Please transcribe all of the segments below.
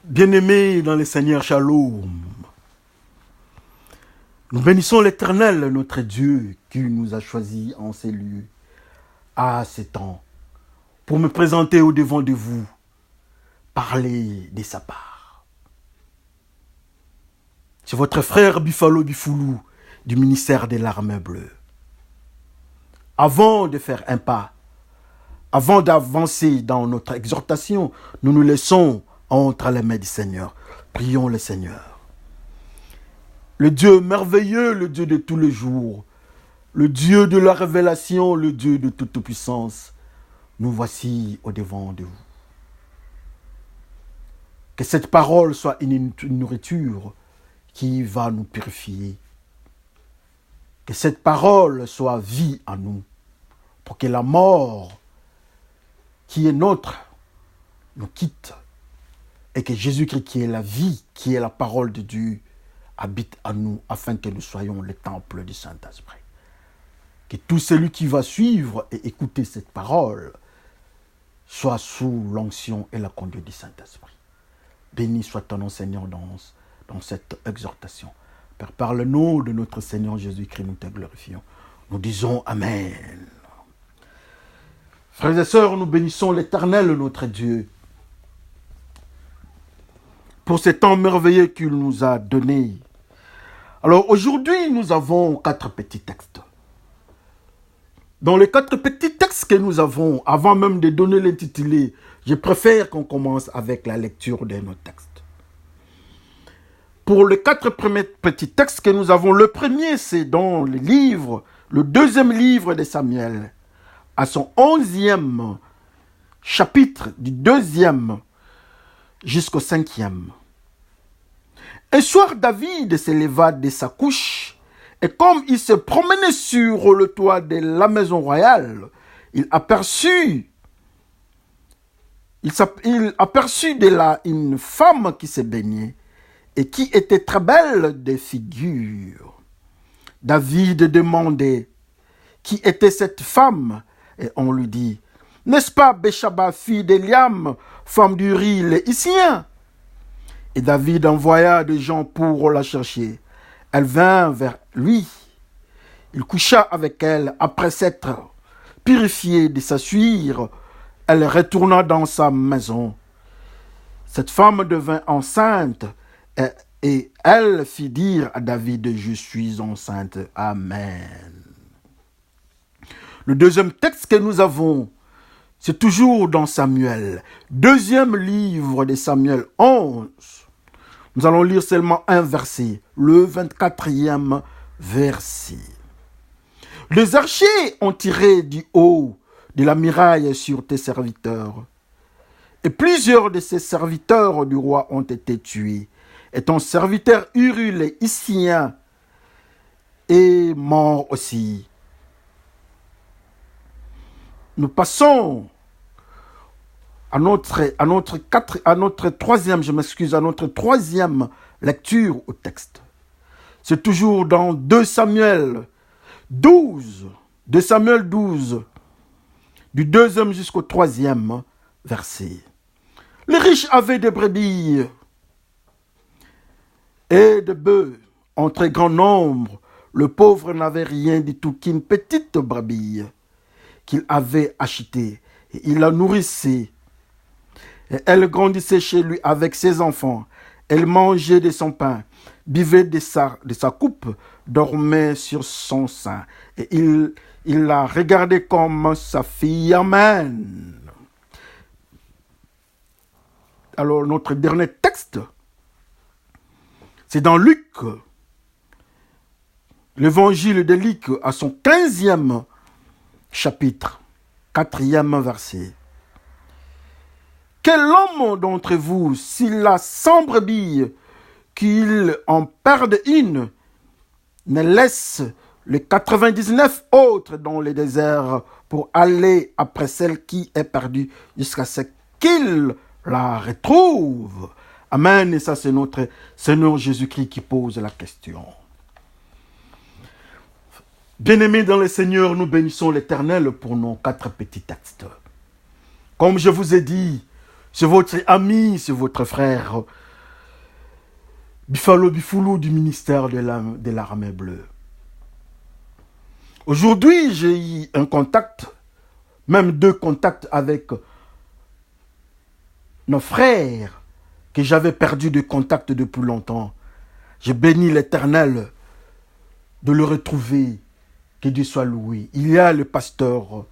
Bien-aimés dans le Seigneur, Shalom. Nous bénissons l'Éternel, notre Dieu, qui nous a choisis en ces lieux, à ces temps, pour me présenter au devant de vous, parler de sa part. C'est votre frère Buffalo Bifoulou, du ministère des Larmes Bleues. Avant de faire un pas, avant d'avancer dans notre exhortation, nous nous laissons entre les mains du Seigneur. Prions le Seigneur. Le Dieu merveilleux, le Dieu de tous les jours, le Dieu de la révélation, le Dieu de toute puissance, nous voici au devant de vous. Que cette parole soit une nourriture qui va nous purifier. Que cette parole soit vie en nous, pour que la mort qui est nôtre nous quitte et que Jésus-Christ, qui est la vie, qui est la parole de Dieu, habite en nous afin que nous soyons le temple du Saint-Esprit. Que tout celui qui va suivre et écouter cette parole soit sous l'onction et la conduite du Saint-Esprit. Béni soit ton nom, Seigneur, dans cette exhortation. Père, par le nom de notre Seigneur Jésus-Christ, nous te glorifions. Nous disons Amen. Frères et sœurs, nous bénissons l'Éternel, notre Dieu, pour ce temps merveilleux qu'il nous a donné. Alors aujourd'hui, nous avons 4 petits textes. Dans les 4 petits textes que nous avons, avant même de donner l'intitulé, je préfère qu'on commence avec la lecture de nos textes. Pour les 4 premiers petits textes que nous avons, le premier, c'est dans le deuxième livre de Samuel, à son 11e chapitre, du 2e jusqu'au 5e. Un soir, David se leva de sa couche, et comme il se promenait sur le toit de la maison royale, il aperçut de là une femme qui se baignait, et qui était très belle de figure. David demandait qui était cette femme, et on lui dit, n'est-ce pas Béchaba, fille d'Eliam, femme d'Uri les Hittien? Et David envoya des gens pour la chercher. Elle vint vers lui. Il coucha avec elle. Après s'être purifiée de sa sueur, elle retourna dans sa maison. Cette femme devint enceinte et elle fit dire à David, je suis enceinte. Amen. Le deuxième texte que nous avons, c'est toujours dans Samuel. Deuxième livre de Samuel 11. Nous allons lire seulement un verset, le 24e verset. Les archers ont tiré du haut de la muraille sur tes serviteurs. Et plusieurs de ces serviteurs du roi ont été tués. Et ton serviteur Uri les Hittien est mort aussi. Nous passons à notre troisième lecture au texte. C'est toujours dans 2 Samuel 12, du 2e jusqu'au 3e verset. Les riches avaient des brebis et des bœufs en très grand nombre. Le pauvre n'avait rien du tout qu'une petite brebis qu'il avait achetée, et il la nourrissait. Et elle grandissait chez lui avec ses enfants. Elle mangeait de son pain, buvait de sa coupe, dormait sur son sein. Et il la regardait comme sa fille. Amen. Alors, notre dernier texte, c'est dans Luc, l'évangile de Luc, à son 15e chapitre, 4e verset. Quel homme d'entre vous, s'il a 100 brebis, qu'il en perde une, ne laisse les 99 autres dans le désert pour aller après celle qui est perdue jusqu'à ce qu'il la retrouve? Amen. Et ça, c'est notre Seigneur Jésus-Christ qui pose la question. Bien-aimés dans le Seigneur, nous bénissons l'Éternel pour nos 4 petits textes. Comme je vous ai dit, c'est votre ami, c'est votre frère, Bifalo Bifoulou du ministère de l'Armée Bleue. Aujourd'hui, j'ai eu un contact, même 2 contacts avec nos frères que j'avais perdu de contact depuis longtemps. Je bénis l'Éternel de le retrouver, que Dieu soit loué. Il y a le pasteur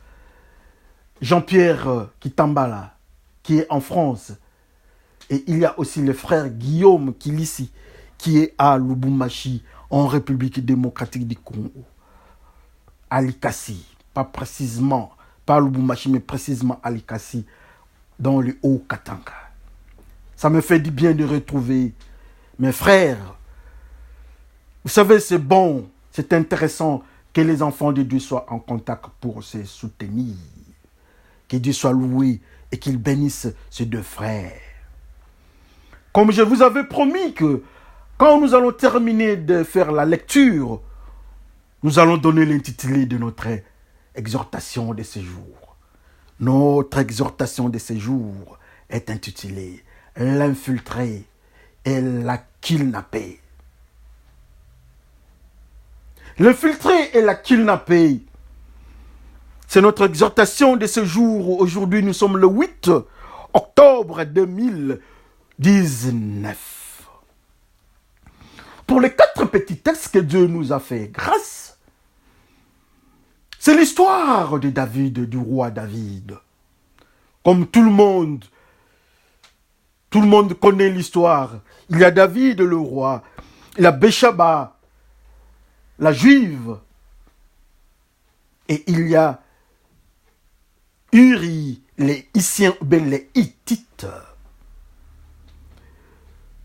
Jean-Pierre Kitambala, qui est en France. Et il y a aussi le frère Guillaume Kilissi, qui est à Lubumbashi, en République démocratique du Congo. À Likasi, pas précisément, pas à Lubumbashi, mais précisément à Likasi, dans le Haut-Katanga. Ça me fait du bien de retrouver mes frères. Vous savez, c'est bon, c'est intéressant que les enfants de Dieu soient en contact pour se soutenir. Que Dieu soit loué et qu'il bénisse ces 2 frères. Comme je vous avais promis que quand nous allons terminer de faire la lecture, nous allons donner l'intitulé de notre exhortation de ce jour. Notre exhortation de ce jour est intitulée « L'infiltré et la kidnappée ». L'infiltré et la kidnappée, c'est notre exhortation de ce jour. Aujourd'hui, nous sommes le 8 octobre 2019. Pour les 4 petits textes que Dieu nous a fait grâce, c'est l'histoire de David, du roi David. Comme tout le monde connaît l'histoire. Il y a David, le roi. Il y a Béchaba, la juive. Et il y a Uri, les Hittites.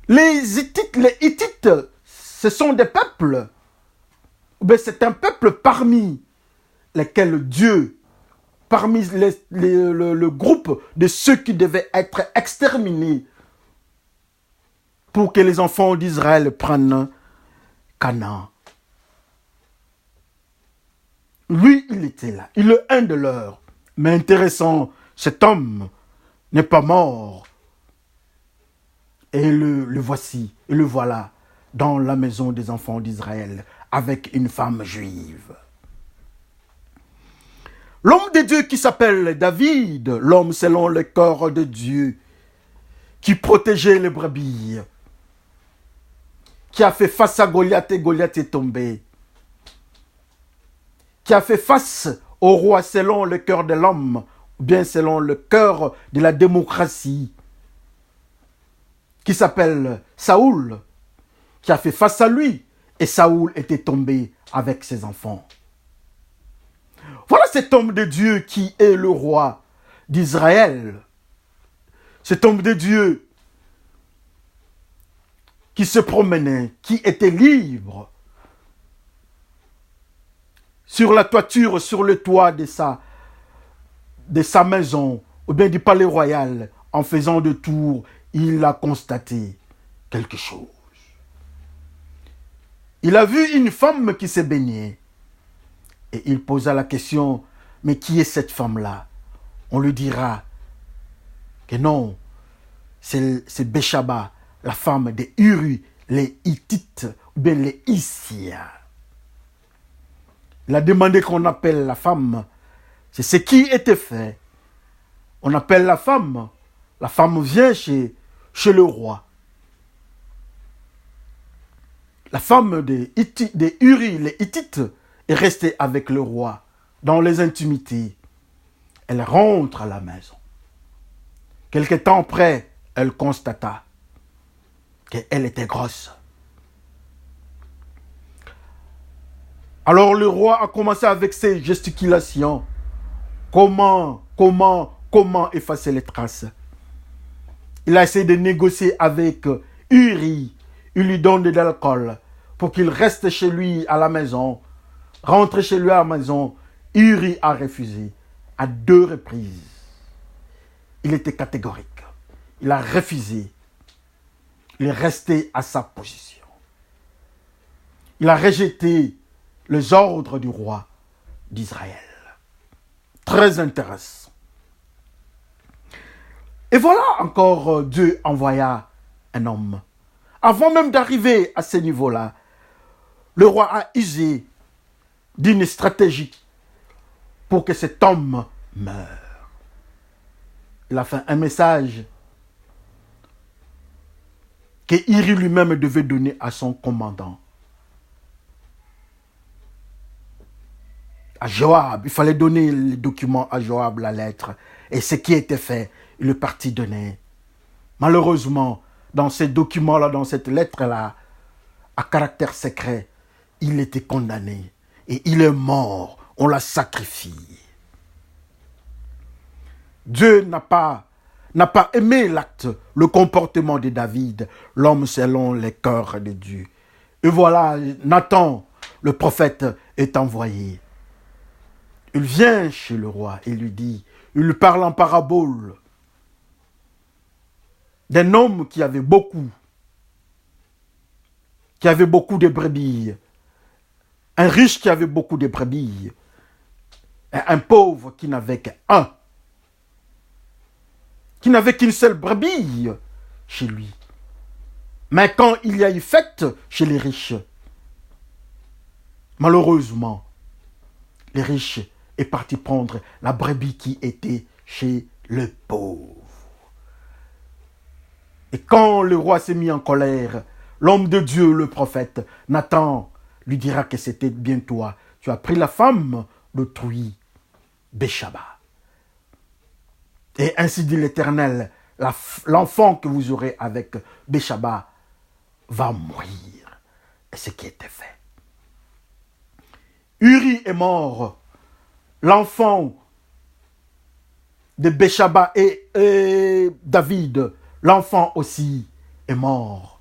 Les Hittites, ce sont des peuples. C'est un peuple parmi lesquels Dieu, parmi le groupe de ceux qui devaient être exterminés pour que les enfants d'Israël prennent Canaan. Lui, il était là. Il est un de leurs. Mais intéressant, cet homme n'est pas mort. Et le voici, et le voilà, dans la maison des enfants d'Israël, avec une femme juive. L'homme de Dieu qui s'appelle David, l'homme selon le corps de Dieu, qui protégeait les brebis, qui a fait face à Goliath et Goliath est tombé, qui a fait face au roi selon le cœur de l'homme, ou bien selon le cœur de la démocratie, qui s'appelle Saoul, qui a fait face à lui, et Saoul était tombé avec ses enfants. Voilà cet homme de Dieu qui est le roi d'Israël. Cet homme de Dieu qui se promenait, qui était libre, sur la toiture, sur le toit de sa maison, ou bien du palais royal, en faisant de tour, il a constaté quelque chose. Il a vu une femme qui se baignait. Et il posa la question, mais qui est cette femme-là? On lui dira que non, c'est Béchaba, la femme des Uri, les Hittites, ou bien les Hissiens. Il a demandé qu'on appelle la femme. C'est ce qui était fait. On appelle la femme vient chez le roi. La femme des Uri, les Hittites, est restée avec le roi dans les intimités. Elle rentre à la maison. Quelque temps après, elle constata qu'elle était grosse. Alors le roi a commencé avec ses gesticulations. Comment effacer les traces? Il a essayé de négocier avec Uri. Il lui donne de l'alcool pour qu'il reste chez lui à la maison. Rentre chez lui à la maison. Uri a refusé à 2 reprises. Il était catégorique. Il a refusé. Il est resté à sa position. Il a rejeté les ordres du roi d'Israël. Très intéressant. Et voilà encore Dieu envoya un homme. Avant même d'arriver à ce niveau-là, le roi a usé d'une stratégie pour que cet homme meure. Il a fait un message que Iri lui-même devait donner à son commandant. À Joab, il fallait donner les documents à Joab, la lettre. Et ce qui était fait, il est parti donner. Malheureusement, dans ces documents-là, dans cette lettre-là, à caractère secret, il était condamné. Et il est mort. On l'a sacrifié. Dieu n'a pas aimé l'acte, le comportement de David, l'homme selon les cœurs de Dieu. Et voilà, Nathan, le prophète, est envoyé. Il vient chez le roi et lui dit, il lui parle en parabole d'un homme qui avait beaucoup de brebis, un riche qui avait beaucoup de brebis, et un pauvre qui n'avait qu'un, qui n'avait qu'une seule brebis chez lui. Mais quand il y a eu fête chez les riches, malheureusement, les riches est parti prendre la brebis qui était chez le pauvre. Et quand le roi s'est mis en colère, l'homme de Dieu, le prophète, Nathan, lui dira que c'était bien toi. Tu as pris la femme d'autrui, Béchaba. Et ainsi dit l'Éternel, l'enfant que vous aurez avec Béchaba va mourir. Et ce qui était fait. Uri est mort. L'enfant de Béchaba et David, l'enfant aussi, est mort.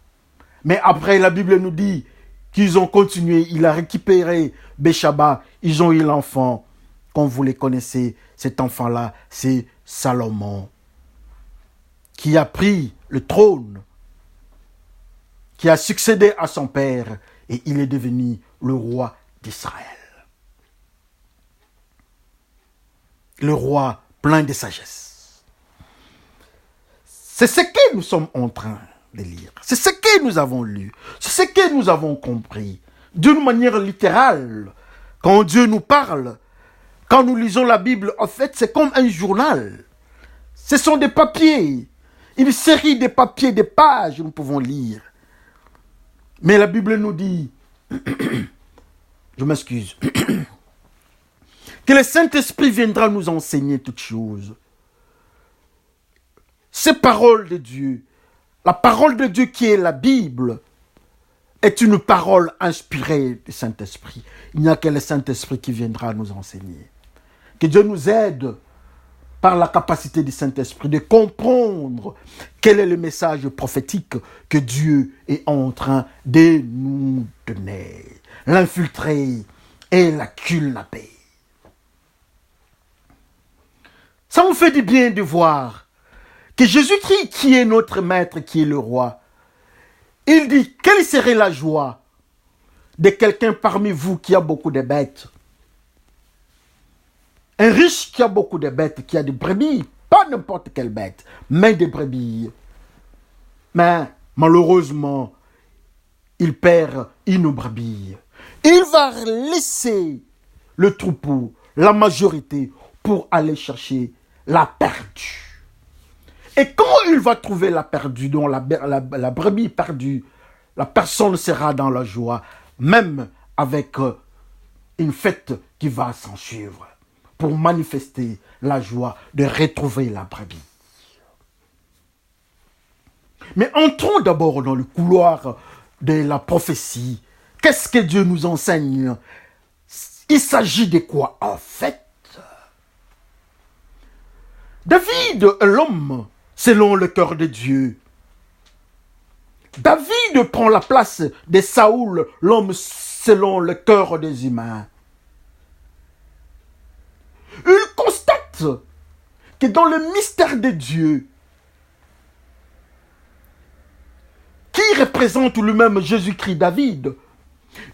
Mais après, la Bible nous dit qu'ils ont continué. Il a récupéré Béchaba. Ils ont eu l'enfant. Comme vous les connaissez, cet enfant-là, c'est Salomon, qui a pris le trône, qui a succédé à son père, et il est devenu le roi d'Israël. Le roi plein de sagesse. C'est ce que nous sommes en train de lire. C'est ce que nous avons lu. C'est ce que nous avons compris. D'une manière littérale, quand Dieu nous parle, quand nous lisons la Bible, en fait, c'est comme un journal. Ce sont des papiers. Une série de papiers, des pages, nous pouvons lire. Mais la Bible nous dit, je m'excuse, que le Saint-Esprit viendra nous enseigner toutes choses. Ces paroles de Dieu, la parole de Dieu qui est la Bible, est une parole inspirée du Saint-Esprit. Il n'y a que le Saint-Esprit qui viendra nous enseigner. Que Dieu nous aide par la capacité du Saint-Esprit de comprendre quel est le message prophétique que Dieu est en train de nous donner, l'infiltrer et la kidnapper. Ça nous fait du bien de voir que Jésus-Christ, qui est notre maître, qui est le roi, il dit, quelle serait la joie de quelqu'un parmi vous qui a beaucoup de bêtes? Un riche qui a beaucoup de bêtes, qui a des brebis, pas n'importe quelle bête, mais des brebis. Mais malheureusement, il perd une brebis. Il va laisser le troupeau, la majorité, pour aller chercher la perdue. Et quand il va trouver la perdue, dont la brebis perdue, la personne sera dans la joie, même avec une fête qui va s'en suivre, pour manifester la joie de retrouver la brebis. Mais entrons d'abord dans le couloir de la prophétie. Qu'est-ce que Dieu nous enseigne? Il s'agit de quoi en fait? David est l'homme selon le cœur de Dieu. David prend la place de Saoul, l'homme selon le cœur des humains. Il constate que dans le mystère de Dieu, qui représente lui-même Jésus-Christ David,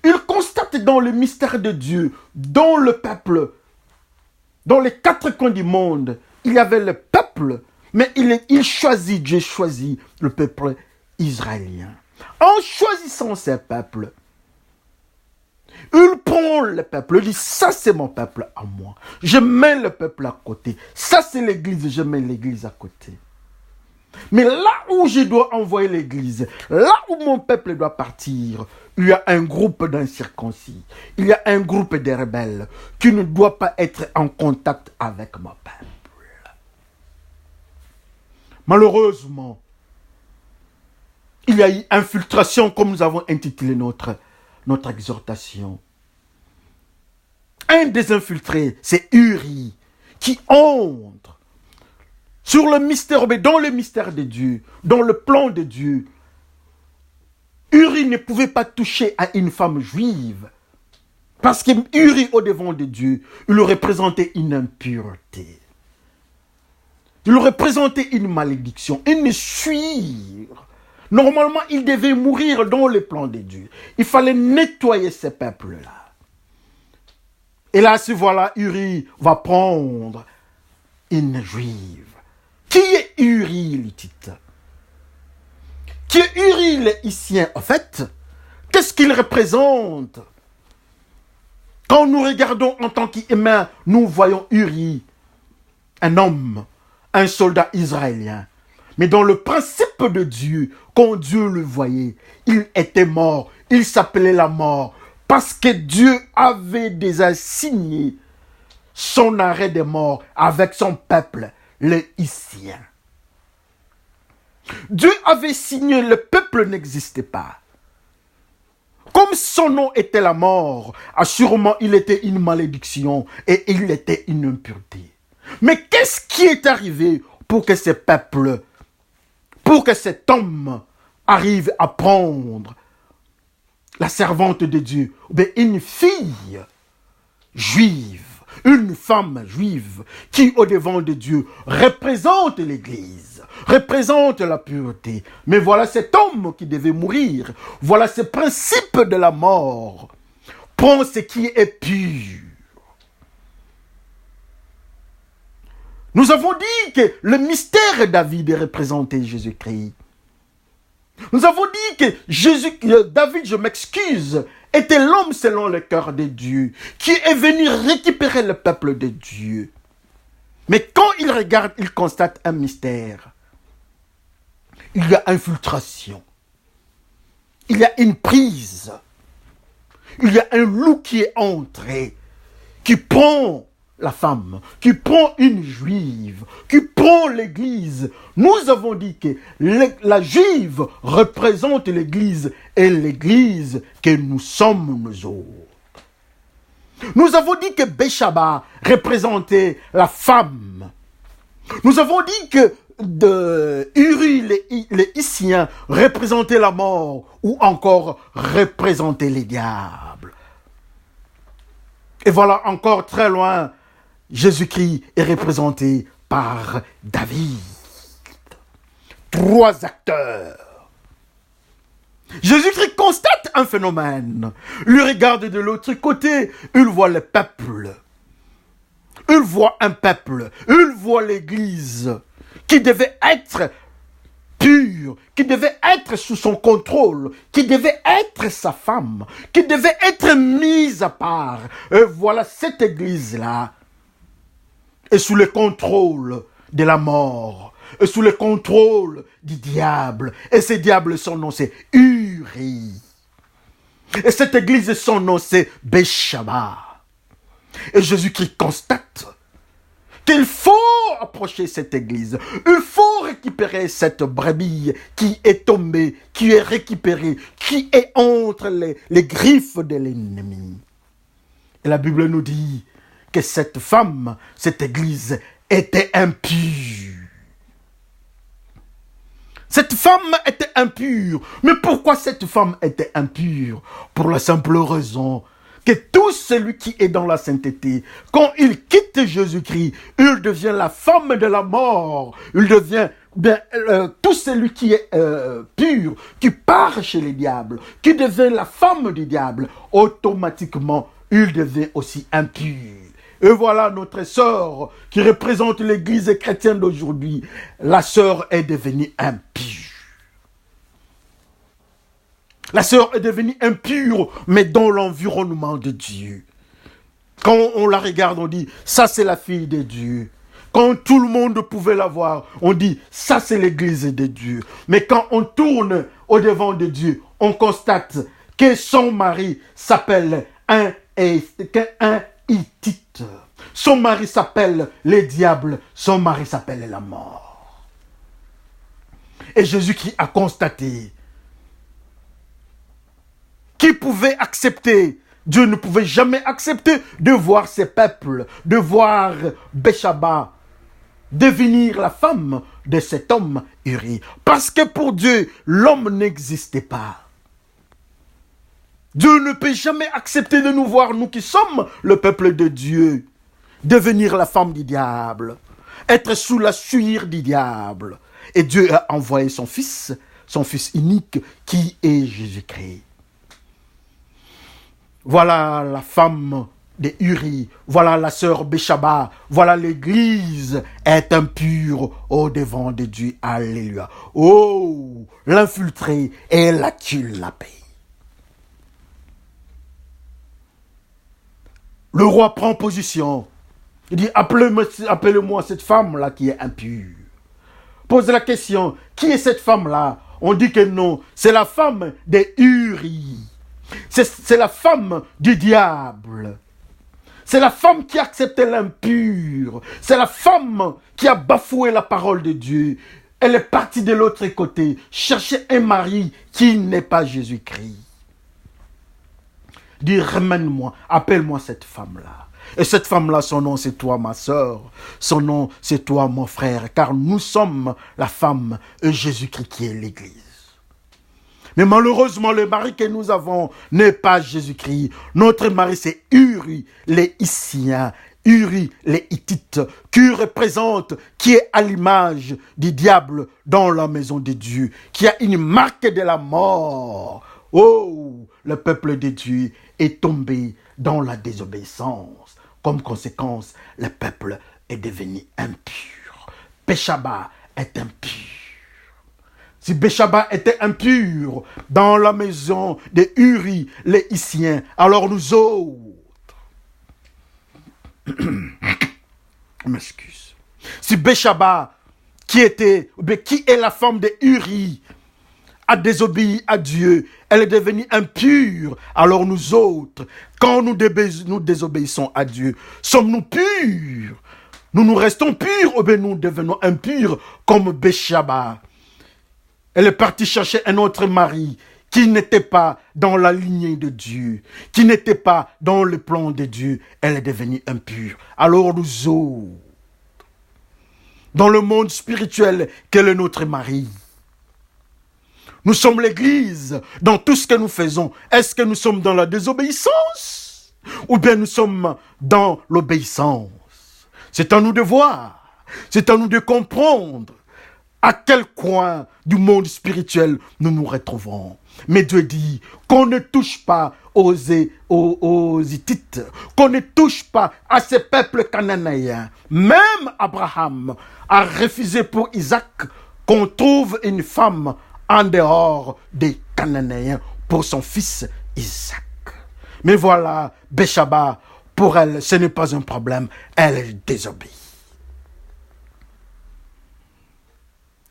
il constate dans le mystère de Dieu, dans le peuple, dans les quatre coins du monde, il y avait le peuple Mais il choisit, Dieu choisit le peuple israélien. En choisissant ces peuples, il prend le peuple, il dit, ça c'est mon peuple à moi. Je mets le peuple à côté. Ça c'est l'église, je mets l'église à côté. Mais là où je dois envoyer l'église, là où mon peuple doit partir, il y a un groupe d'incirconcis. Il y a un groupe de rebelles qui ne doit pas être en contact avec mon peuple. Malheureusement, il y a eu infiltration, comme nous avons intitulé notre exhortation. Un des infiltrés, c'est Uri, qui entre sur le mystère, mais dans le mystère de Dieu, dans le plan de Dieu. Uri ne pouvait pas toucher à une femme juive, parce que Uri, au devant de Dieu, il représentait une impureté. Il représentait une malédiction, une souillure. Normalement, il devait mourir dans le plan de Dieu. Il fallait nettoyer ces peuples-là. Et là, ce voilà, Uri va prendre une juive. Qui est Uri, l'Hittite? Qui est Uri, le Hissien? En fait, qu'est-ce qu'il représente? Quand nous regardons en tant qu'humains, nous voyons Uri, un homme, un soldat israélien. Mais dans le principe de Dieu, quand Dieu le voyait, il était mort. Il s'appelait la mort. Parce que Dieu avait déjà signé son arrêt de mort avec son peuple, les Hissiens. Dieu avait signé, le peuple n'existait pas. Comme son nom était la mort, assurément il était une malédiction et il était une impureté. Mais qu'est-ce qui est arrivé pour que ce peuple, pour que cet homme arrive à prendre la servante de Dieu, une fille juive, une femme juive qui au devant de Dieu représente l'Église, représente la pureté. Mais voilà cet homme qui devait mourir, voilà ce principe de la mort, prend ce qui est pur. Nous avons dit que le mystère de David représentait Jésus-Christ. Nous avons dit que David, je m'excuse, était l'homme selon le cœur de Dieu, qui est venu récupérer le peuple de Dieu. Mais quand il regarde, il constate un mystère. Il y a infiltration. Il y a une prise. Il y a un loup qui est entré, qui prend la femme, qui prend une juive, qui prend l'église. Nous avons dit que la juive représente l'église et l'église que nous sommes nous autres. Nous avons dit que Béchaba représentait la femme. Nous avons dit que Uri, les Hissiens, représentaient la mort ou encore représentaient les diables. Et voilà encore très loin, Jésus-Christ est représenté par David. 3 acteurs. Jésus-Christ constate un phénomène. Il regarde de l'autre côté. Il voit le peuple. Il voit un peuple. Il voit l'église qui devait être pure, qui devait être sous son contrôle, qui devait être sa femme, qui devait être mise à part. Et voilà cette église-là est sous le contrôle de la mort, est sous le contrôle du diable. Et ce diable, son nom, c'est Uri. Et cette église, son nom, c'est Béchaba. Et Jésus-Christ constate qu'il faut approcher cette église. Il faut récupérer cette brebis qui est tombée, qui est récupérée, qui est entre les griffes de l'ennemi. Et la Bible nous dit que cette femme, cette église, était impure. Cette femme était impure. Mais pourquoi cette femme était impure? Pour la simple raison que tout celui qui est dans la sainteté, quand il quitte Jésus-Christ, il devient la femme de la mort. Il devient tout celui qui est pur, qui part chez les diables, qui devient la femme du diable, automatiquement, il devient aussi impur. Et voilà notre sœur qui représente l'église chrétienne d'aujourd'hui. La sœur est devenue impure. La sœur est devenue impure, mais dans l'environnement de Dieu. Quand on la regarde, on dit, ça c'est la fille de Dieu. Quand tout le monde pouvait la voir, on dit, ça c'est l'église de Dieu. Mais quand on tourne au devant de Dieu, on constate que son mari s'appelle un Hittite. Son mari s'appelle le diable. Son mari s'appelle la mort. Et Jésus qui a constaté qui pouvait accepter. Dieu ne pouvait jamais accepter de voir ses peuples, de voir Béchaba devenir la femme de cet homme Uri. Parce que pour Dieu, l'homme n'existait pas. Dieu ne peut jamais accepter de nous voir, nous qui sommes le peuple de Dieu, devenir la femme du diable, être sous la suire du diable. Et Dieu a envoyé son fils unique, qui est Jésus-Christ. Voilà la femme de Uri, voilà la sœur Béchaba, voilà l'église est impure au devant de Dieu. Alléluia. Oh, l'infiltré et la paix. Le roi prend position. Il dit, appelez-moi cette femme-là qui est impure. Pose la question, qui est cette femme-là? On dit que non, c'est la femme de Uri. C'est la femme du diable. C'est la femme qui a accepté l'impur. C'est la femme qui a bafoué la parole de Dieu. Elle est partie de l'autre côté, chercher un mari qui n'est pas Jésus-Christ. Dis, ramène-moi, appelle-moi cette femme-là. Et cette femme-là, son nom, c'est toi, ma sœur. Son nom, c'est toi, mon frère. Car nous sommes la femme et Jésus-Christ qui est l'Église. Mais malheureusement, le mari que nous avons n'est pas Jésus-Christ. Notre mari, c'est Uri, les Hissiens. Uri, les Hittites, qui représente, qui est à l'image du diable dans la maison de Dieu, qui a une marque de la mort. Oh, le peuple de Dieu est tombé dans la désobéissance. Comme conséquence, le peuple est devenu impur. Béchaba est impur. Si Béchaba était impur dans la maison de Uri, les Hissiens, alors nous autres, m'excuse. Si Béchaba, qui est la femme de Uri, a désobéi à Dieu, elle est devenue impure, alors nous autres, quand nous désobéissons à Dieu, sommes-nous purs? Nous restons purs ou bien nous devenons impurs comme Béchaba? Elle est partie chercher un autre mari qui n'était pas dans la lignée de Dieu, qui n'était pas dans le plan de Dieu. Elle est devenue impure. Alors nous autres, dans le monde spirituel, quel est notre mari? Nous sommes l'Église dans tout ce que nous faisons. Est-ce que nous sommes dans la désobéissance ou bien nous sommes dans l'obéissance? C'est à nous de voir, c'est à nous de comprendre à quel coin du monde spirituel nous nous retrouvons. Mais Dieu dit qu'on ne touche pas aux Hittites, qu'on ne touche pas à ces peuples cananéens. Même Abraham a refusé pour Isaac qu'on trouve une femme en dehors des Cananéens pour son fils Isaac. Mais voilà, Béchaba, pour elle, ce n'est pas un problème, elle désobéit.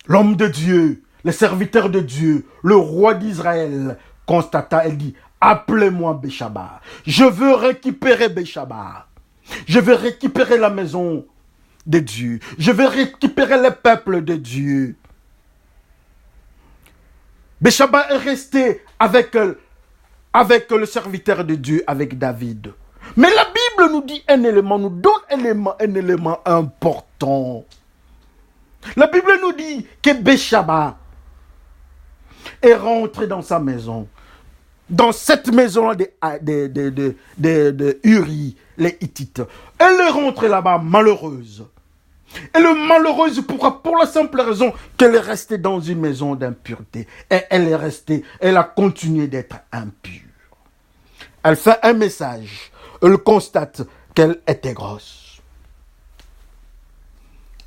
L'homme de Dieu, le serviteur de Dieu, le roi d'Israël, constata, elle dit, appelez-moi Béchaba. Je veux récupérer Béchaba. Je veux récupérer la maison de Dieu. Je veux récupérer le peuple de Dieu. Béchaba est resté avec le serviteur de Dieu, avec David. Mais la Bible nous dit un élément, nous donne un élément important. La Bible nous dit que Béchaba est rentré dans sa maison. Dans cette maison de Uri, les Hittites. Elle est rentrée là-bas malheureuse. Elle est malheureuse pour la simple raison qu'elle est restée dans une maison d'impureté. Et elle a continué d'être impure. Elle fait un message. Elle constate qu'elle était grosse.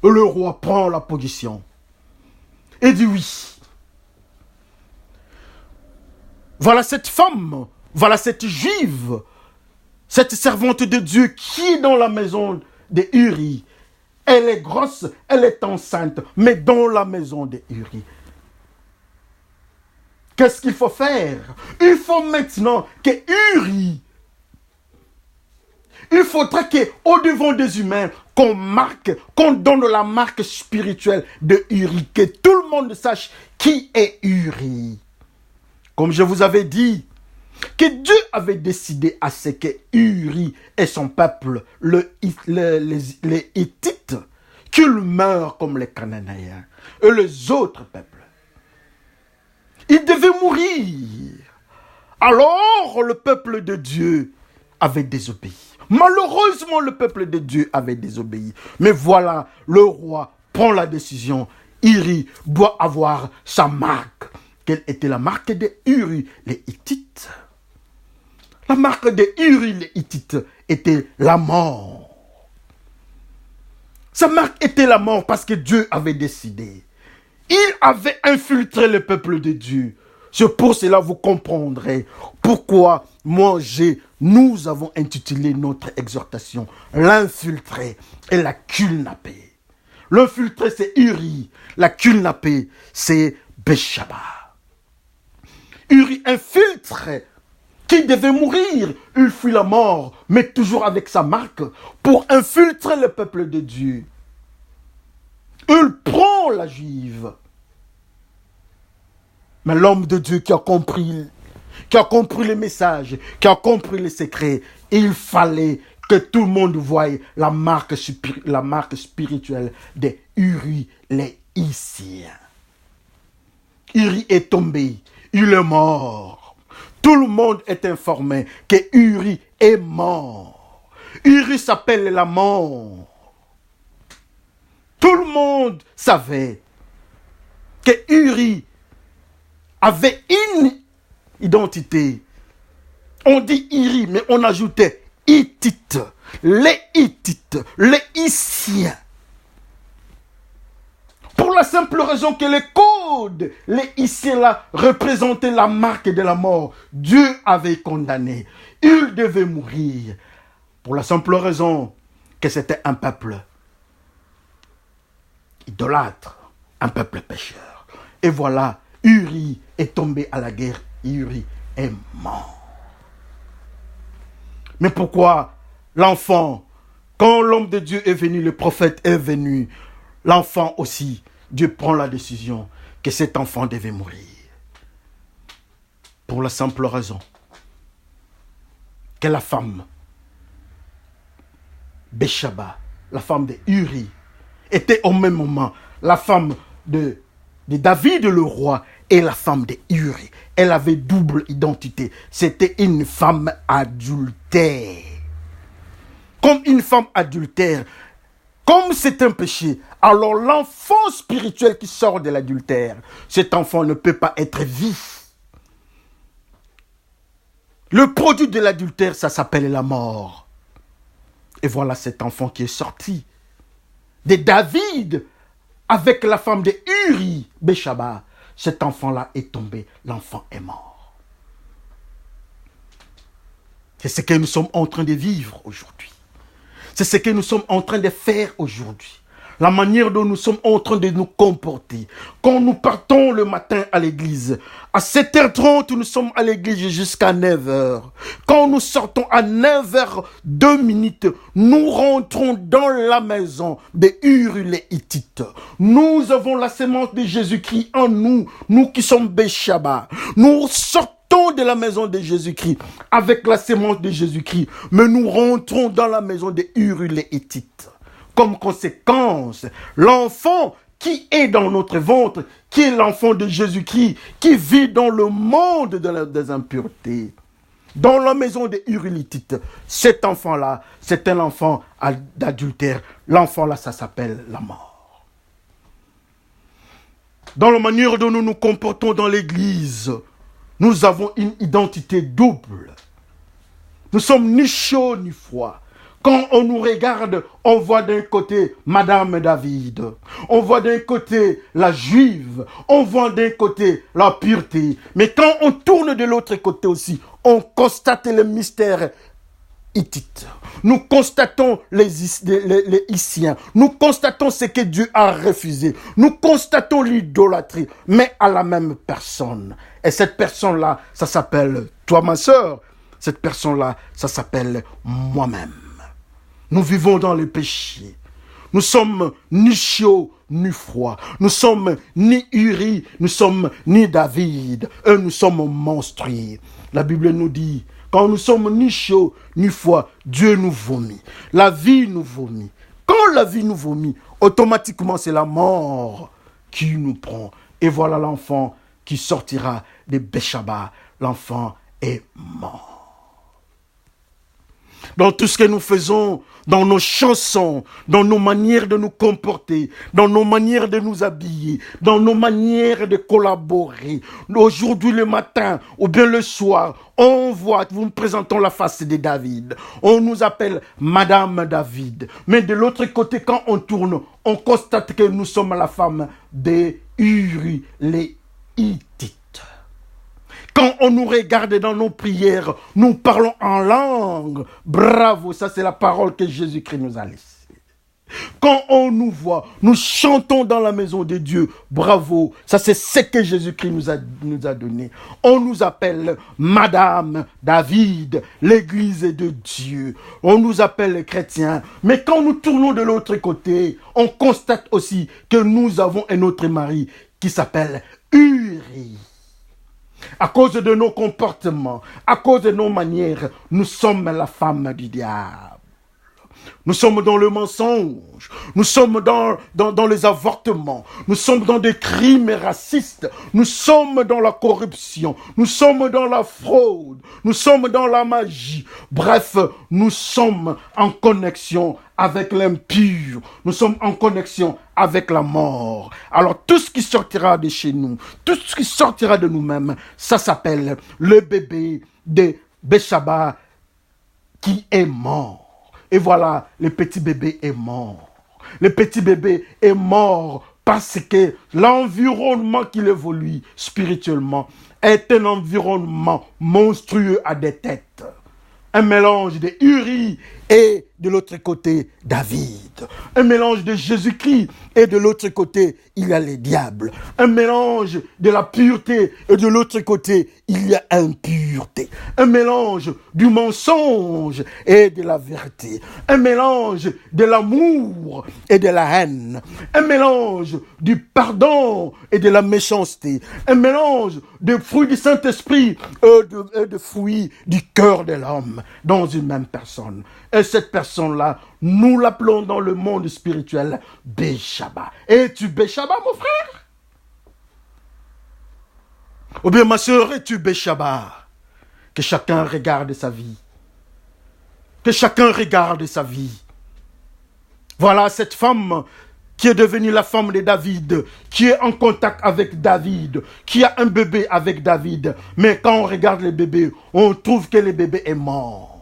Le roi prend la position et dit oui. Voilà cette femme, voilà cette juive, cette servante de Dieu qui est dans la maison de Uri. Elle est grosse, elle est enceinte, mais dans la maison de Uri. Qu'est-ce qu'il faut faire? Il faut maintenant que Uri, il faudra qu'au devant des humains, qu'on marque, qu'on donne la marque spirituelle de Uri, que tout le monde sache qui est Uri. Comme je vous avais dit, que Dieu avait décidé à ce que Uri et son peuple, les Hittites, qu'ils meurent comme les Cananéens et les autres peuples. Ils devaient mourir. Alors le peuple de Dieu avait désobéi. Malheureusement, le peuple de Dieu avait désobéi. Mais voilà, le roi prend la décision. Uri doit avoir sa marque. Quelle était la marque de Uri, les Hittites? La marque de Uri, les Hittites, était la mort. Sa marque était la mort parce que Dieu avait décidé. Il avait infiltré le peuple de Dieu. C'est pour cela vous comprendrez pourquoi nous avons intitulé notre exhortation l'infiltré et la culnapé. L'infiltré c'est Uri, la culnapé c'est Béchaba. Uri infiltre qui devait mourir, il fuit la mort, mais toujours avec sa marque pour infiltrer le peuple de Dieu. Il prend la juive. Mais l'homme de Dieu qui a compris les messages, qui a compris les secrets, il fallait que tout le monde voie la marque spirituelle de Uri les Hissiens. Uri est tombé, il est mort. Tout le monde est informé que Uri est mort. Uri s'appelle la mort. Tout le monde savait que Uri avait une identité. On dit Uri, mais on ajoutait Hittite, les Hittites, les Hissiens. Pour la simple raison que les codes, les Hissiens là, représentaient la marque de la mort. Dieu avait condamné. Il devait mourir. Pour la simple raison que c'était un peuple idolâtre, un peuple pécheur. Et voilà, Uri est tombé à la guerre. Uri est mort. Mais pourquoi l'enfant, quand l'homme de Dieu est venu, le prophète est venu, l'enfant aussi, Dieu prend la décision que cet enfant devait mourir. Pour la simple raison que la femme, Béchaba, la femme de Uri, était au même moment la femme de David le roi et la femme de Uri. Elle avait double identité. C'était une femme adultère. Comme une femme adultère, comme c'est un péché, alors l'enfant spirituel qui sort de l'adultère, cet enfant ne peut pas être vif. Le produit de l'adultère, ça s'appelle la mort. Et voilà cet enfant qui est sorti de David avec la femme de Uri, Béchaba. Cet enfant-là est tombé, l'enfant est mort. C'est ce que nous sommes en train de vivre aujourd'hui. C'est ce que nous sommes en train de faire aujourd'hui. La manière dont nous sommes en train de nous comporter. Quand nous partons le matin à l'église, à 7h30, nous sommes à l'église jusqu'à 9h. Quand nous sortons à 9h02, nous rentrons dans la maison de Uri les Hittites. Nous avons la sémence de Jésus-Christ en nous, nous qui sommes Béchaba. Nous sortons de la maison de Jésus-Christ avec la sémence de Jésus-Christ, mais nous rentrons dans la maison de Uri les Hittites. Comme conséquence, l'enfant qui est dans notre ventre, qui est l'enfant de Jésus-Christ, qui vit dans le monde des impuretés, dans la maison des Uri-Hittites, cet enfant-là, c'est un enfant d'adultère. L'enfant-là, ça s'appelle la mort. Dans la manière dont nous nous comportons dans l'église, nous avons une identité double. Nous sommes ni chaud ni froid. Quand on nous regarde, on voit d'un côté Madame David, on voit d'un côté la juive, on voit d'un côté la pureté. Mais quand on tourne de l'autre côté aussi, on constate le mystère hittite. Nous constatons les Hissiens. Nous constatons ce que Dieu a refusé. Nous constatons l'idolâtrie, mais à la même personne. Et cette personne-là, ça s'appelle toi, ma sœur. Cette personne-là, ça s'appelle moi-même. Nous vivons dans le péché. Nous sommes ni chaud, ni froid. Nous sommes ni Uri, nous sommes ni David. Nous sommes monstrueux. La Bible nous dit, quand nous sommes ni chaud, ni froid, Dieu nous vomit. La vie nous vomit. Quand la vie nous vomit, automatiquement c'est la mort qui nous prend. Et voilà l'enfant qui sortira de Béchaba. L'enfant est mort. Dans tout ce que nous faisons, dans nos chansons, dans nos manières de nous comporter, dans nos manières de nous habiller, dans nos manières de collaborer. Aujourd'hui le matin ou bien le soir, on voit, nous présentons la face de David. On nous appelle Madame David. Mais de l'autre côté, quand on tourne, on constate que nous sommes la femme de Uri, les Hittites. Quand on nous regarde dans nos prières, nous parlons en langue. Bravo, ça c'est la parole que Jésus-Christ nous a laissée. Quand on nous voit, nous chantons dans la maison de Dieu. Bravo, ça c'est ce que Jésus-Christ nous a donné. On nous appelle Madame David, l'église de Dieu. On nous appelle les chrétiens. Mais quand nous tournons de l'autre côté, on constate aussi que nous avons un autre mari qui s'appelle Uri. À cause de nos comportements, à cause de nos manières, nous sommes la femme du diable. Nous sommes dans le mensonge, nous sommes dans les avortements, nous sommes dans des crimes racistes, nous sommes dans la corruption, nous sommes dans la fraude, nous sommes dans la magie. Bref, nous sommes en connexion avec l'impur, nous sommes en connexion avec la mort. Alors tout ce qui sortira de chez nous, tout ce qui sortira de nous-mêmes, ça s'appelle le bébé de Béchaba qui est mort. Et voilà, le petit bébé est mort. Le petit bébé est mort parce que l'environnement qu'il évolue spirituellement est un environnement monstrueux à des têtes. Un mélange de Uri et de l'autre côté David. Un mélange de Jésus-Christ et de l'autre côté il y a les diables. Un mélange de la pureté et de l'autre côté il y a impureté. Un mélange du mensonge et de la vérité. Un mélange de l'amour et de la haine. Un mélange du pardon et de la méchanceté. Un mélange de fruits du Saint-Esprit et de fruits du cœur de l'homme dans une même personne. Et cette personne-là, nous l'appelons dans le monde spirituel Béchaba. Es-tu Béchaba, mon frère? Ou bien, ma soeur, es-tu Béchaba? Que chacun regarde sa vie. Que chacun regarde sa vie. Voilà cette femme qui est devenue la femme de David, qui est en contact avec David, qui a un bébé avec David. Mais quand on regarde le bébé, on trouve que le bébé est mort.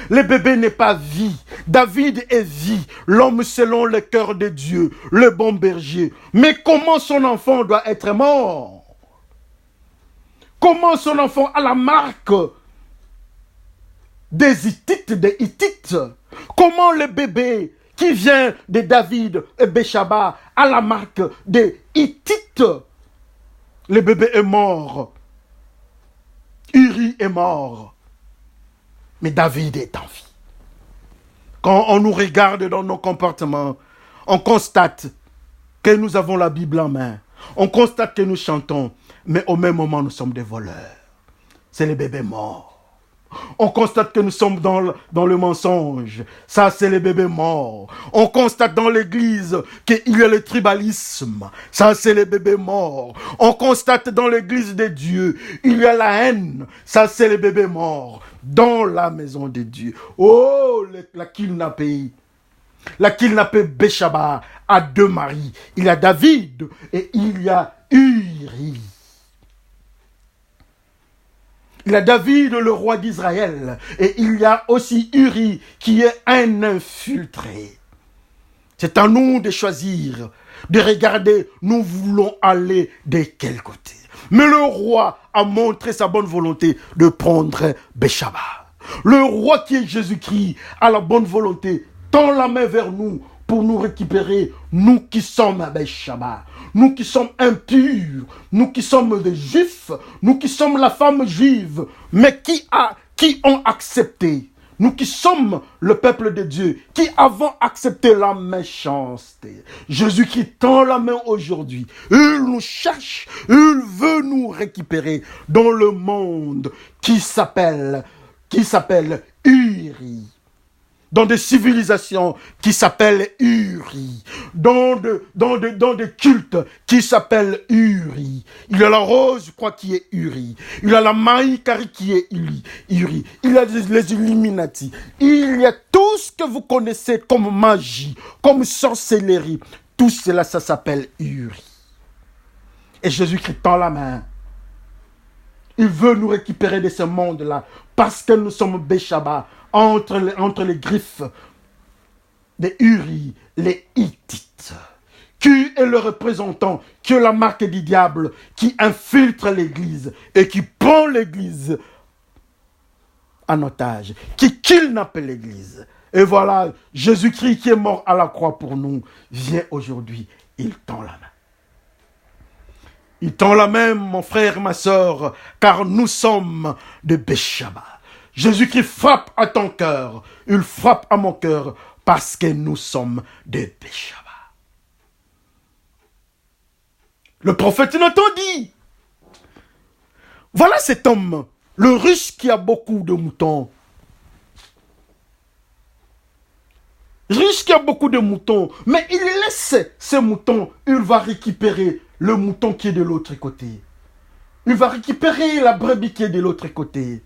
Le bébé n'est pas vie. David est vie. L'homme selon le cœur de Dieu, le bon berger. Mais comment son enfant doit être mort? Comment son enfant a la marque des Hittites? Comment le bébé qui vient de David et Béchaba a la marque des Hittites? Le bébé est mort. Uri est mort. Mais David est en vie. Quand on nous regarde dans nos comportements, on constate que nous avons la Bible en main. On constate que nous chantons, mais au même moment, nous sommes des voleurs. C'est le bébé mort. On constate que nous sommes dans le mensonge. Ça, c'est le bébé mort. On constate dans l'église qu'il y a le tribalisme. Ça, c'est le bébé mort. On constate dans l'église de Dieu, il y a la haine. Ça, c'est le bébé mort. Dans la maison de Dieu. Oh, la kidnappée. La kidnappée Béchaba a deux maris. Il y a David et il y a Uri. Il y a David, le roi d'Israël. Et il y a aussi Uri, qui est un infiltré. C'est à nous de choisir, de regarder, nous voulons aller de quel côté. Mais le roi a montré sa bonne volonté de prendre Béchaba. Le roi qui est Jésus-Christ a la bonne volonté, tend la main vers nous pour nous récupérer, nous qui sommes à Béchaba, nous qui sommes impurs, nous qui sommes des juifs, nous qui sommes la femme juive, mais qui ont accepté. Nous qui sommes le peuple de Dieu, qui avons accepté la méchanceté. Jésus-Christ tend la main aujourd'hui. Il nous cherche, il veut nous récupérer dans le monde qui s'appelle Uri. Dans des civilisations qui s'appellent Uri, dans des cultes qui s'appellent Uri. Il y a la rose, je crois, qui est Uri. Il y a la Maïkari qui est Uri. Il y a les Illuminati. Il y a tout ce que vous connaissez comme magie, comme sorcellerie. Tout cela, ça s'appelle Uri. Et Jésus-Christ tend la main. Il veut nous récupérer de ce monde-là parce que nous sommes Béchaba, entre les griffes des Uri, les Hittites. Qui est le représentant, qui est la marque du diable, qui infiltre l'église et qui prend l'église en otage, qui kidnappe l'église. Et voilà, Jésus-Christ qui est mort à la croix pour nous, vient aujourd'hui, il tend la main. Il tend la main, mon frère, ma soeur, car nous sommes de Béchaba. Jésus-Christ frappe à ton cœur, il frappe à mon cœur, parce que nous sommes de Béchaba. Le prophète Nathan dit, voilà cet homme, le riche qui a beaucoup de moutons. Riche qui a beaucoup de moutons, mais il laisse ces moutons, il va récupérer le mouton qui est de l'autre côté. Il va récupérer la brebis qui est de l'autre côté.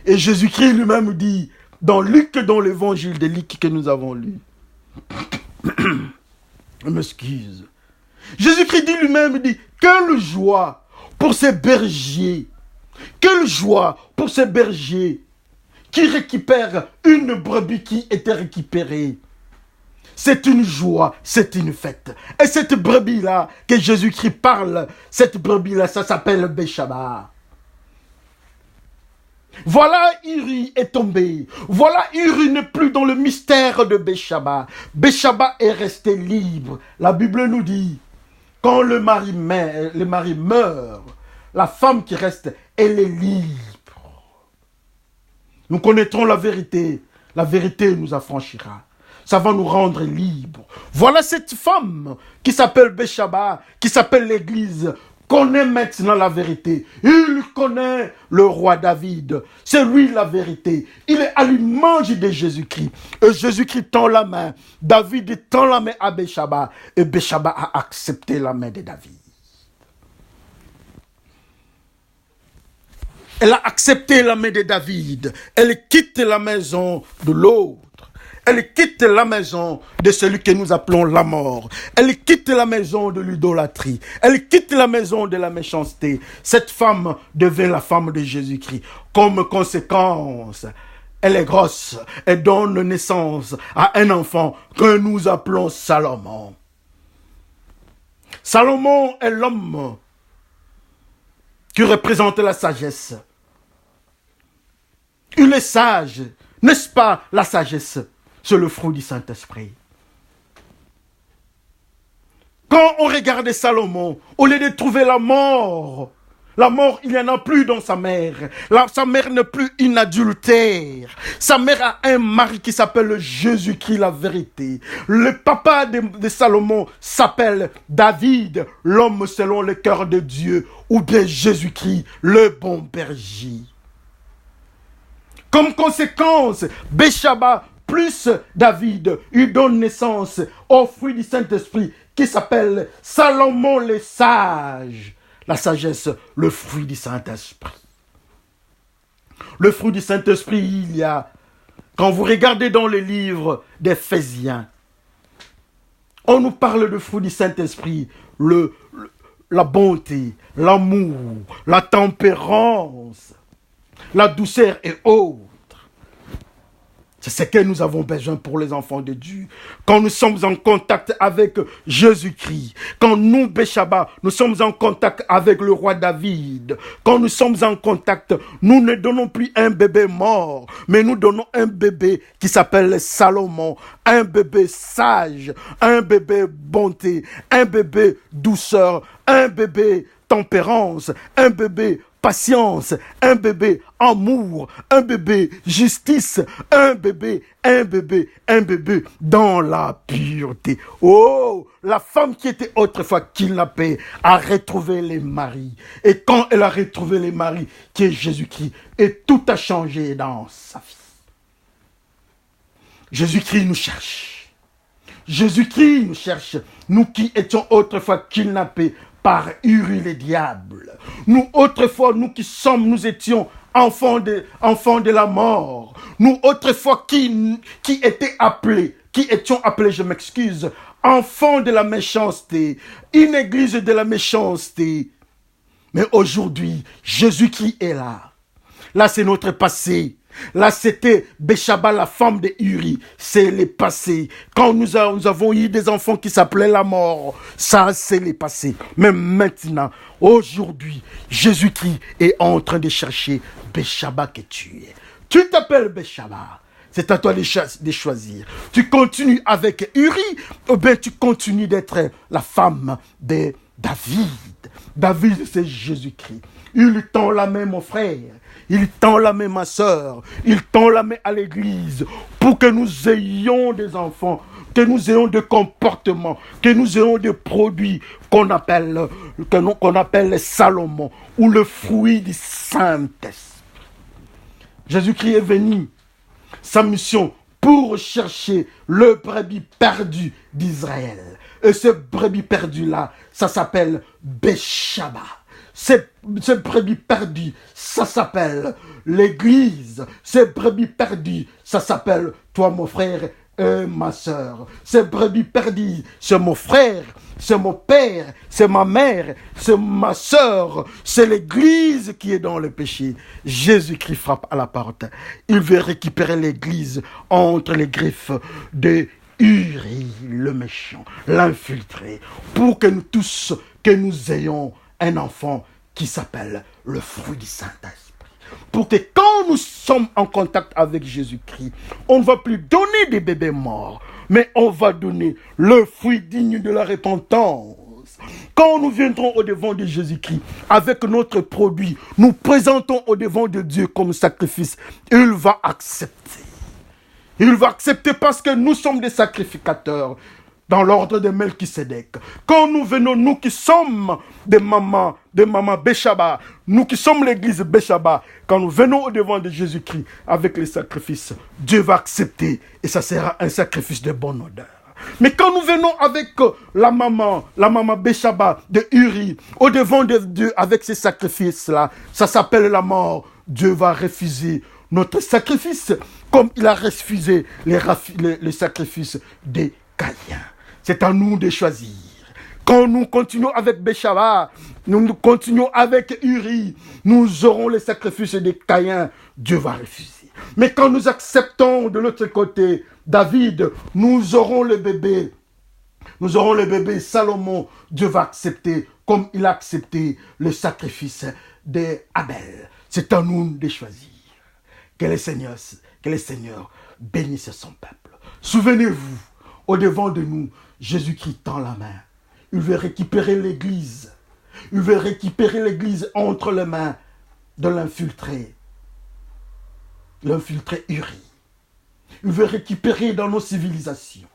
Et Jésus-Christ lui-même dit, dans Luc, dans l'évangile de Luc que nous avons lu. Je m'excuse. Jésus-Christ dit lui-même, dit, quelle joie pour ces bergers. Quelle joie pour ces bergers qui récupèrent une brebis qui était récupérée. C'est une joie, c'est une fête. Et cette brebis-là, que Jésus-Christ parle, cette brebis-là, ça s'appelle Béchaba. Voilà, Uri est tombé. Voilà, Uri n'est plus dans le mystère de Béchaba. Béchaba est resté libre. La Bible nous dit, quand le mari meurt, la femme qui reste, elle est libre. Nous connaîtrons la vérité nous affranchira. Ça va nous rendre libres. Voilà cette femme qui s'appelle Béchaba, qui s'appelle l'Église, connaît maintenant la vérité. Il connaît le roi David. C'est lui la vérité. Il est à l'image de Jésus-Christ. Et Jésus-Christ tend la main. David tend la main à Béchaba. Et Béchaba a accepté la main de David. Elle a accepté la main de David. Elle quitte la maison de l'autre. Elle quitte la maison de celui que nous appelons la mort. Elle quitte la maison de l'idolâtrie. Elle quitte la maison de la méchanceté. Cette femme devient la femme de Jésus-Christ. Comme conséquence, elle est grosse. Elle donne naissance à un enfant que nous appelons Salomon. Salomon est l'homme qui représente la sagesse. Il est sage. N'est-ce pas la sagesse? C'est le fruit du Saint-Esprit. Quand on regardait Salomon, au lieu de trouver la mort, il n'y en a plus dans sa mère. Sa mère n'est plus une adultère. Sa mère a un mari qui s'appelle Jésus-Christ, la vérité. Le papa de Salomon s'appelle David, l'homme selon le cœur de Dieu, ou bien Jésus-Christ, le bon berger. Comme conséquence, Béchaba plus David, il donne naissance au fruit du Saint-Esprit qui s'appelle Salomon le sage. La sagesse, le fruit du Saint-Esprit. Le fruit du Saint-Esprit, il y a, quand vous regardez dans le livre d'Éphésiens, on nous parle de fruit du Saint-Esprit, la bonté, l'amour, la tempérance. La douceur est haute. C'est ce que nous avons besoin pour les enfants de Dieu. Quand nous sommes en contact avec Jésus-Christ, quand nous, Béchaba, nous sommes en contact avec le roi David, quand nous sommes en contact, nous ne donnons plus un bébé mort, mais nous donnons un bébé qui s'appelle Salomon, un bébé sage, un bébé bonté, un bébé douceur, un bébé tempérance, un bébé patience, un bébé amour, un bébé justice, un bébé dans la pureté. Oh, la femme qui était autrefois kidnappée a retrouvé les maris. Et quand elle a retrouvé les maris, qui est Jésus-Christ, et tout a changé dans sa vie. Jésus-Christ nous cherche. Jésus-Christ nous cherche. Nous qui étions autrefois kidnappés par Uri le diable. Nous, autrefois, nous étions enfants de la mort. Nous, autrefois, qui étions appelés, je m'excuse, enfants de la méchanceté, une église de la méchanceté. Mais aujourd'hui, Jésus-Christ est là. Là, c'est notre passé. Là, c'était Béchaba, la femme de Uri. C'est le passé. Quand nous avons eu des enfants qui s'appelaient la mort, ça, c'est le passé. Mais maintenant, aujourd'hui, Jésus-Christ est en train de chercher Béchaba que tu es. Tu t'appelles Béchaba. C'est à toi de choisir. Tu continues avec Uri, ou bien tu continues d'être la femme de David. David, c'est Jésus-Christ. Il tend la main, mon frère. Il tend la main, ma soeur. Il tend la main à l'église pour que nous ayons des enfants, que nous ayons des comportements, que nous ayons des produits qu'on appelle Salomon ou le fruit du Saint-Esprit. Jésus-Christ est venu, sa mission, pour chercher le brebis perdu d'Israël. Et ce brebis perdu-là, ça s'appelle Béchaba. Ce brebis perdu, ça s'appelle l'église. Ce brebis perdu, ça s'appelle toi, mon frère et ma soeur. Ce brebis perdu, c'est mon frère, c'est mon père, c'est ma mère, c'est ma soeur. C'est l'église qui est dans le péché. Jésus-Christ frappe à la porte. Il veut récupérer l'église entre les griffes de Uri, le méchant, l'infiltré, pour que nous tous, que nous ayons un enfant qui s'appelle le fruit du Saint-Esprit. Pour que quand nous sommes en contact avec Jésus-Christ, on ne va plus donner des bébés morts, mais on va donner le fruit digne de la repentance. Quand nous viendrons au devant de Jésus-Christ avec notre produit, nous présentons au devant de Dieu comme sacrifice, il va accepter. Il va accepter parce que nous sommes des sacrificateurs. Dans l'ordre de Melchisédek. Quand nous venons, nous qui sommes des mamans Béchaba, nous qui sommes l'église Béchaba, quand nous venons au devant de Jésus-Christ avec les sacrifices, Dieu va accepter et ça sera un sacrifice de bonne odeur. Mais quand nous venons avec la maman Béchaba de Uri, au devant de Dieu avec ces sacrifices-là, ça s'appelle la mort. Dieu va refuser notre sacrifice comme il a refusé les sacrifices des Caïens. C'est à nous de choisir. Quand nous continuons avec Béchaba, nous continuons avec Uri, nous aurons les sacrifices des Caïens, Dieu va refuser. Mais quand nous acceptons de l'autre côté David, nous aurons le bébé Salomon, Dieu va accepter comme il a accepté le sacrifice d'Abel. C'est à nous de choisir. Que le Seigneur bénisse son peuple. Souvenez-vous, au devant de nous, Jésus-Christ tend la main. Il veut récupérer l'église. Il veut récupérer l'église entre les mains de l'infiltré. L'infiltré Uri. Il veut récupérer dans nos civilisations.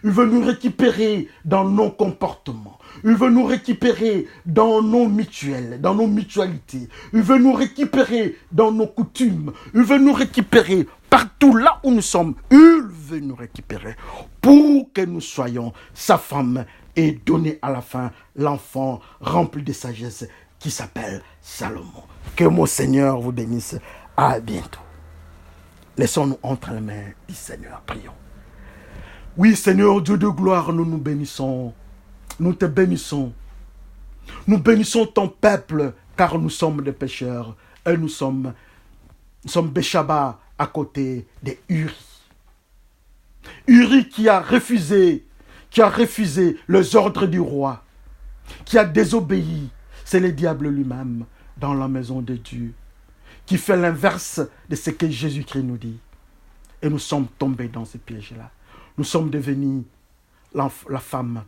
Il veut nous récupérer dans nos comportements. Il veut nous récupérer dans nos mutuelles, dans nos mutualités. Il veut nous récupérer dans nos coutumes. Il veut nous récupérer partout là où nous sommes. Il veut nous récupérer pour que nous soyons sa femme et donner à la fin l'enfant rempli de sagesse qui s'appelle Salomon. Que mon Seigneur vous bénisse. À bientôt. Laissons-nous entre les mains du Seigneur. Prions. Oui, Seigneur, Dieu de gloire, nous nous bénissons. Nous te bénissons. Nous bénissons ton peuple, car nous sommes des pécheurs et nous sommes Nous sommes Béchaba à côté des Uri. Uri qui a refusé les ordres du roi, qui a désobéi. C'est le diable lui-même dans la maison de Dieu, qui fait l'inverse de ce que Jésus-Christ nous dit. Et nous sommes tombés dans ce piège-là. Nous sommes devenus la femme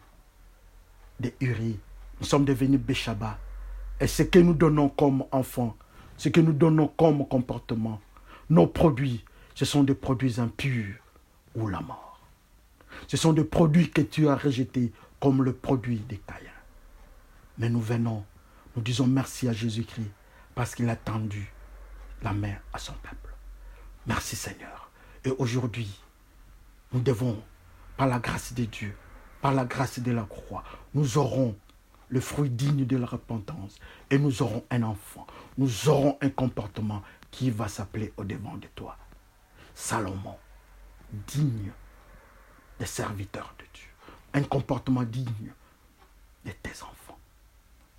de Uri. Nous sommes devenus Béchaba. Et ce que nous donnons comme enfants, ce que nous donnons comme comportement, nos produits, ce sont des produits impurs ou la mort. Ce sont des produits que tu as rejetés comme le produit des Caïens. Mais nous venons, nous disons merci à Jésus-Christ parce qu'il a tendu la main à son peuple. Merci Seigneur. Et aujourd'hui, nous devons, par la grâce de Dieu, par la grâce de la croix, nous aurons le fruit digne de la repentance et nous aurons un enfant. Nous aurons un comportement qui va s'appeler au-devant de toi. Salomon, digne des serviteurs de Dieu. Un comportement digne de tes enfants.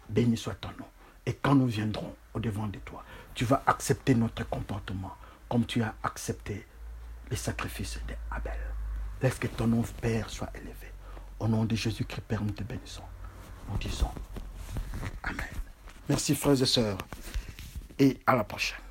Béni soit ton nom. Et quand nous viendrons au-devant de toi, tu vas accepter notre comportement comme tu as accepté les sacrifices d'Abel. Laisse que ton nom, Père, soit élevé. Au nom de Jésus-Christ, Père, nous te bénissons. Nous disons Amen. Merci frères et sœurs et à la prochaine.